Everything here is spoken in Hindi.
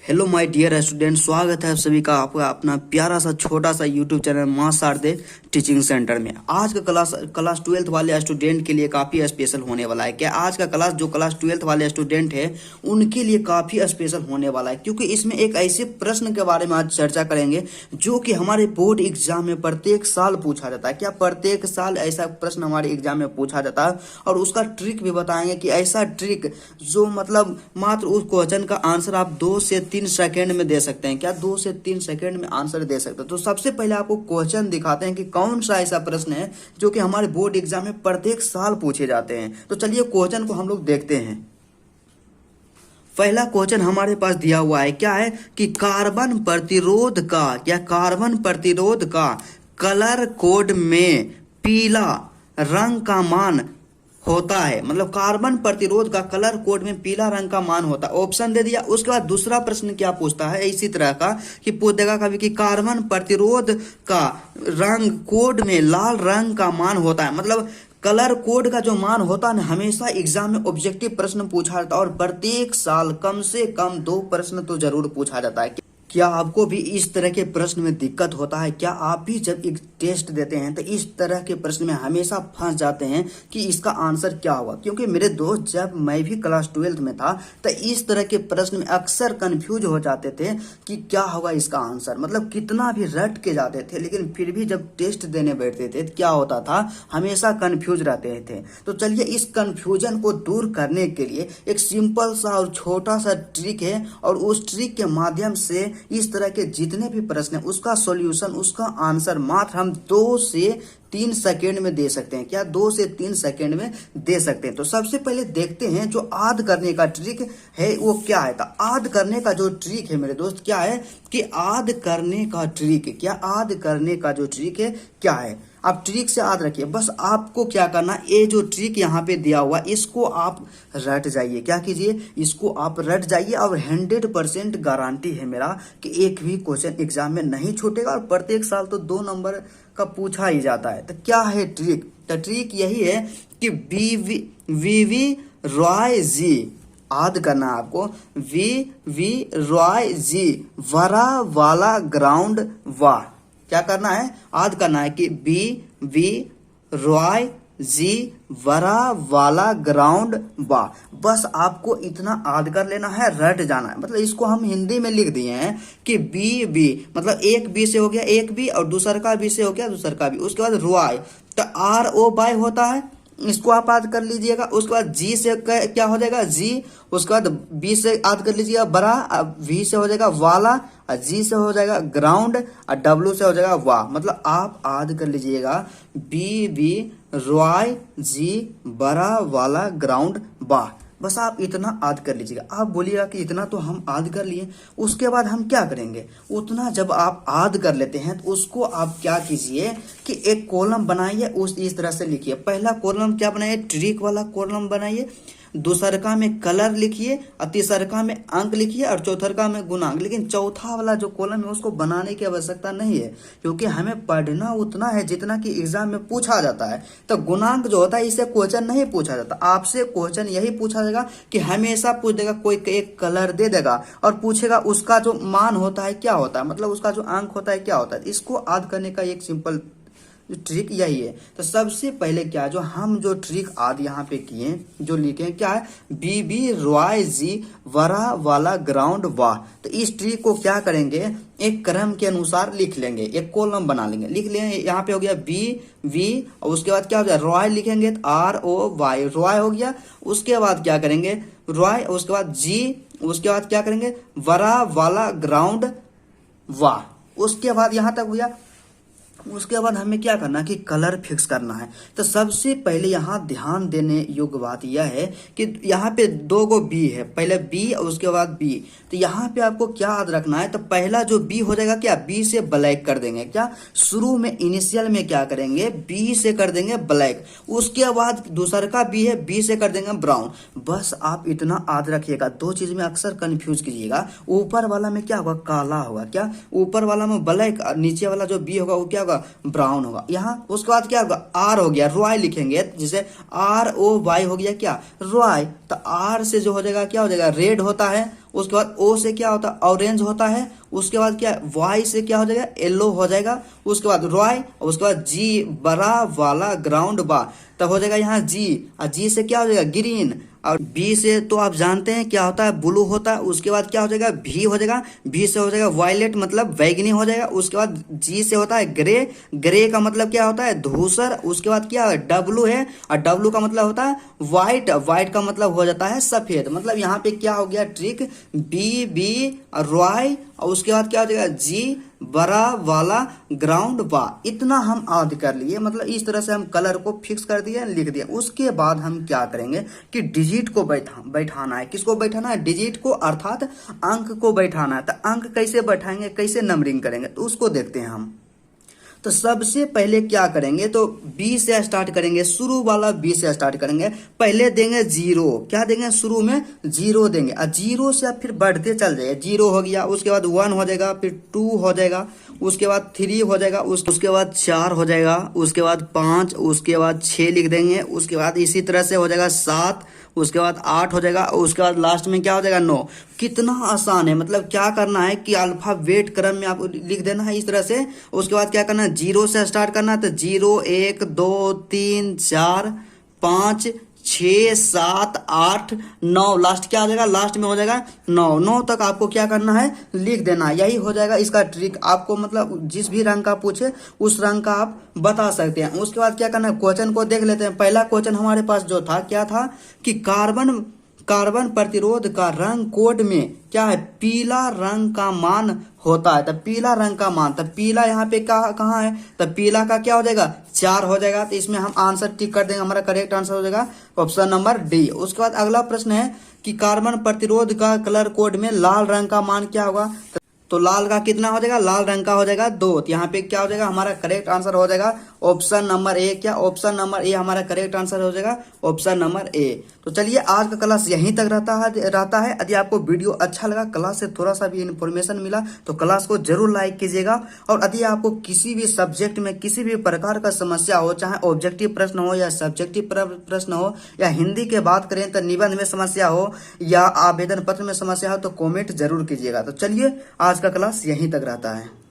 हेलो माय डियर स्टूडेंट, स्वागत है आप सभी का आपका अपना प्यारा सा छोटा सा यूट्यूब चैनल मां शारदे टीचिंग सेंटर में। आज का क्लास 12th वाले स्टूडेंट के लिए काफ़ी स्पेशल होने वाला है। क्या आज का क्लास जो क्लास 12th वाले स्टूडेंट है उनके लिए काफ़ी स्पेशल होने वाला है, क्योंकि इसमें एक ऐसे प्रश्न के बारे में आज चर्चा करेंगे जो कि हमारे बोर्ड एग्जाम में प्रत्येक साल पूछा जाता है। क्या प्रत्येक साल ऐसा प्रश्न हमारे एग्जाम में पूछा जाता है, और उसका ट्रिक भी बताएंगे कि ऐसा ट्रिक जो मतलब मात्र उस क्वेश्चन का आंसर आप 2 से 3 सेकेंड में दे सकते हैं। क्या 2 से 3 सेकेंड में आंसर दे सकते हैं। तो सबसे पहले आपको क्वेश्चन दिखाते हैं कि कौन सा ऐसा प्रश्न है जो कि हमारे बोर्ड एग्जाम में प्रत्येक साल पूछे जाते हैं। तो चलिए क्वेश्चन को हम लोग देखते हैं। पहला क्वेश्चन हमारे पास दिया हुआ है, क्या है कि कार्बन प्रतिरोध का कलर कोड में पीला रंग का मान होता है। मतलब कार्बन प्रतिरोध का कलर कोड में पीला रंग का मान होता है। ऑप्शन दे दिया। उसके बाद दूसरा प्रश्न क्या पूछता है इसी तरह का कि पूछ देगा कभी कि कार्बन प्रतिरोध का रंग कोड में लाल रंग का मान होता है। मतलब कलर कोड का जो मान होता है ना, हमेशा एग्जाम में ऑब्जेक्टिव प्रश्न पूछा जाता है, और प्रत्येक साल कम से कम 2 प्रश्न तो जरूर पूछा जाता है। क्या आपको भी इस तरह के प्रश्न में दिक्कत होता है? क्या आप भी जब एक टेस्ट देते हैं तो इस तरह के प्रश्न में हमेशा फंस जाते हैं कि इसका आंसर क्या होगा? क्योंकि मेरे दोस्त, जब मैं भी क्लास 12th में था तो इस तरह के प्रश्न में अक्सर कंफ्यूज हो जाते थे कि क्या होगा इसका आंसर। मतलब कितना भी रट के जाते थे, लेकिन फिर भी जब टेस्ट देने बैठते थे तो क्या होता था, हमेशा कंफ्यूज रहते थे। तो चलिए इस कंफ्यूजन को दूर करने के लिए एक सिंपल सा और छोटा सा ट्रिक है, और उस ट्रिक के माध्यम से इस तरह के जितने भी प्रश्न है उसका सॉल्यूशन, उसका आंसर मात्र हम 2 से 3 सेकेंड में दे सकते हैं। क्या 2 से 3 सेकेंड में दे सकते हैं। तो सबसे पहले देखते हैं जो आद करने का ट्रिक है वो क्या है। तो आद करने का जो ट्रिक है मेरे दोस्त, क्या है कि आद करने का ट्रिक है क्या है। आप ट्रिक से याद रखिए। बस आपको क्या करना, ये जो ट्रिक यहाँ पे दिया हुआ इसको आप रट जाइए। क्या कीजिए, इसको आप रट जाइए, और 100% गारंटी है मेरा कि एक भी क्वेश्चन एग्जाम में नहीं छूटेगा, और प्रत्येक साल तो 2 नंबर का पूछा ही जाता है। तो क्या है ट्रिक? तो ट्रिक यही है कि वी रॉय जी, याद करना है आपको, वी रॉय जी वरा वाला ग्राउंड वाह। क्या करना है, याद करना है कि वी रॉय जी वरा वाला ग्राउंड वाह। बस आपको इतना याद कर लेना है, रट जाना है। मतलब इसको हम हिंदी में लिख दिए हैं कि बी मतलब एक बी से हो गया एक बी, और दूसर का बी से हो गया दूसर का बी। उसके बाद रॉय तो ROY होता है, इसको आप याद कर लीजिएगा। उसके बाद जी से क्या हो जाएगा, जी। उसके बाद बी से याद कर लीजिएगा बड़ा, वी से हो जाएगा वाला, जी से हो जाएगा ग्राउंड, और डब्ल्यू से हो जाएगा वाह। मतलब आप याद कर लीजिएगा वी रॉय जी बड़ा वाला ग्राउंड वाह। बस आप इतना याद कर लीजिएगा। आप बोलिएगा कि इतना तो हम याद कर लिए, उसके बाद हम क्या करेंगे। उतना जब आप याद कर लेते हैं तो उसको आप क्या कीजिए कि एक कॉलम बनाइए, उस इस तरह से लिखिए। पहला कॉलम क्या बनाइए, ट्रिक वाला कॉलम बनाइए। दूसरका में कलर लिखिए, और तीसरका में अंक लिखिए, और चौथरका में गुणांक। लेकिन चौथा वाला जो कॉलम है उसको बनाने की आवश्यकता नहीं है, क्योंकि हमें पढ़ना उतना है जितना कि एग्जाम में पूछा जाता है। तो गुणांक जो होता है इससे क्वेश्चन नहीं पूछा जाता। आपसे क्वेश्चन यही पूछा जाएगा कि हमेशा पूछ देगा, कोई एक कलर दे देगा और पूछेगा उसका जो मान होता है क्या होता है, मतलब उसका जो अंक होता है क्या होता है। इसको याद करने का एक सिंपल ट्रिक यही है। तो सबसे पहले क्या, जो हम जो ट्रिक आद यहाँ पे किए, जो लिखे क्या है, बी रॉय जी वरा वाला ग्राउंड वाह। तो इस ट्रिक को क्या करेंगे, एक क्रम के अनुसार लिख लेंगे, एक कॉलम बना लेंगे। लिख लेंगे, यहाँ पे हो गया वी, और उसके बाद क्या हो जाए, रॉय लिखेंगे तो ROY, रॉय हो गया। उसके बाद क्या करेंगे, रॉय, उसके बाद जी, उसके बाद क्या करेंगे, वरा वाला ग्राउंड वाह। उसके बाद यहाँ तक हुआ। उसके बाद हमें क्या करना है कि कलर फिक्स करना है। तो सबसे पहले यहाँ ध्यान देने योग्य बात यह है कि यहाँ पे 2 गो बी है, पहले बी और उसके बाद बी। तो यहाँ पे आपको क्या याद रखना है, तो पहला जो बी हो जाएगा क्या, बी से ब्लैक कर देंगे। क्या शुरू में इनिशियल में क्या करेंगे, बी से कर देंगे ब्लैक। उसके बाद दूसरा का बी है, बी से कर देंगे ब्राउन। बस आप इतना याद रखिएगा। 2 चीज में अक्सर कंफ्यूज कीजिएगा। ऊपर वाला में क्या होगा, काला होगा। क्या ऊपर वाला में ब्लैक, नीचे वाला जो बी होगा वो क्या होगा, ब्राउन होगा। यहाँ उसके बाद क्या होगा, आर हो गया, रॉय लिखेंगे, जिसे ROY हो गया क्या, रॉय। तो आर से जो हो जाएगा क्या हो जाएगा, रेड होता है। उसके बाद ओ से क्या होता है, ऑरेंज होता है। उसके बाद क्या, वाई से क्या हो जाएगा, येलो हो जाएगा। उसके बाद रॉय, उसके बाद जी बड़ा वाला ग्राउंड बा, तब हो जाएगा यहाँ जी, और जी से क्या हो जाएगा, ग्रीन। और बी से तो आप जानते हैं क्या होता है, ब्लू होता है। उसके बाद क्या हो जाएगा, भी हो जाएगा, भी से हो जाएगा वायलेट मतलब बैगनी हो जाएगा। उसके बाद जी से होता है ग्रे, ग्रे का मतलब क्या होता है, धूसर। उसके बाद क्या है, डब्लू है, और डब्लू का मतलब होता है व्हाइट, व्हाइट का मतलब हो जाता है सफेद। मतलब यहाँ पे क्या हो गया ट्रिक, बी बी रॉय, और उसके बाद क्या हो जाएगा, जी बड़ा वाला ग्राउंड बा। इतना हम याद कर लिए, मतलब इस तरह से हम कलर को फिक्स कर दिए, लिख दिया। उसके बाद हम क्या करेंगे कि डिजिट को बैठाना है। किसको बैठाना है, डिजिट को, अर्थात अंक को बैठाना है। तो अंक कैसे बैठाएंगे, कैसे नंबरिंग करेंगे, तो उसको देखते हैं हम। तो सबसे पहले क्या करेंगे, तो बी से स्टार्ट करेंगे, शुरू वाला बी से स्टार्ट करेंगे। पहले देंगे जीरो, क्या देंगे, शुरू में जीरो देंगे, और जीरो से आप फिर बढ़ते चल जाइए। जीरो हो गया, उसके बाद 1 हो जाएगा, फिर 2 हो जाएगा, उसके बाद 3 हो जाएगा, उसके बाद 4 हो जाएगा, उसके बाद 5, उसके बाद 6 लिख देंगे। उसके बाद इसी तरह से हो जाएगा 7, उसके बाद 8 हो जाएगा, उसके बाद लास्ट में क्या हो जाएगा 9। कितना आसान है, मतलब क्या करना है कि अल्फाबेट क्रम में आपको लिख देना है इस तरह से। उसके बाद क्या करना है, जीरो से स्टार्ट करना है, तो 0 1 2 3 4 5 6 7 8 9, लास्ट क्या आ जाएगा, लास्ट में हो जाएगा 9। 9 तक आपको क्या करना है, लिख देना। यही हो जाएगा इसका ट्रिक। आपको मतलब जिस भी रंग का पूछे उस रंग का आप बता सकते हैं। उसके बाद क्या करना है, क्वेश्चन को देख लेते हैं। पहला क्वेश्चन हमारे पास जो था, क्या था कि कार्बन प्रतिरोध का रंग कोड में क्या है, पीला रंग का मान होता है। तो पीला रंग का मान, तो पीला यहाँ पे कहाँ है, तो पीला का क्या हो जाएगा, 4 हो जाएगा। तो इसमें हम आंसर टिक कर देंगे, हमारा करेक्ट आंसर हो जाएगा ऑप्शन नंबर डी। उसके बाद अगला प्रश्न है कि कार्बन प्रतिरोध का कलर कोड में लाल रंग का मान क्या होगा। तो लाल का कितना हो जाएगा, लाल रंग का हो जाएगा 2। तो यहाँ पे क्या हो जाएगा, हमारा करेक्ट आंसर हो जाएगा ऑप्शन नंबर ए। क्या, ऑप्शन नंबर ए हमारा करेक्ट आंसर हो जाएगा, ऑप्शन नंबर ए। तो चलिए आज का क्लास यहीं तक रहता है। यदि आपको वीडियो अच्छा लगा, क्लास से थोड़ा सा भी इन्फॉर्मेशन मिला, तो क्लास को जरूर लाइक कीजिएगा। और यदि आपको किसी भी सब्जेक्ट में किसी भी प्रकार का समस्या हो, चाहे ऑब्जेक्टिव प्रश्न हो या सब्जेक्टिव प्रश्न हो, या हिंदी के बात करें तो निबंध में समस्या हो या आवेदन पत्र में समस्या हो, तो कमेंट जरूर कीजिएगा। तो चलिए आज का क्लास यहीं तक रहता है।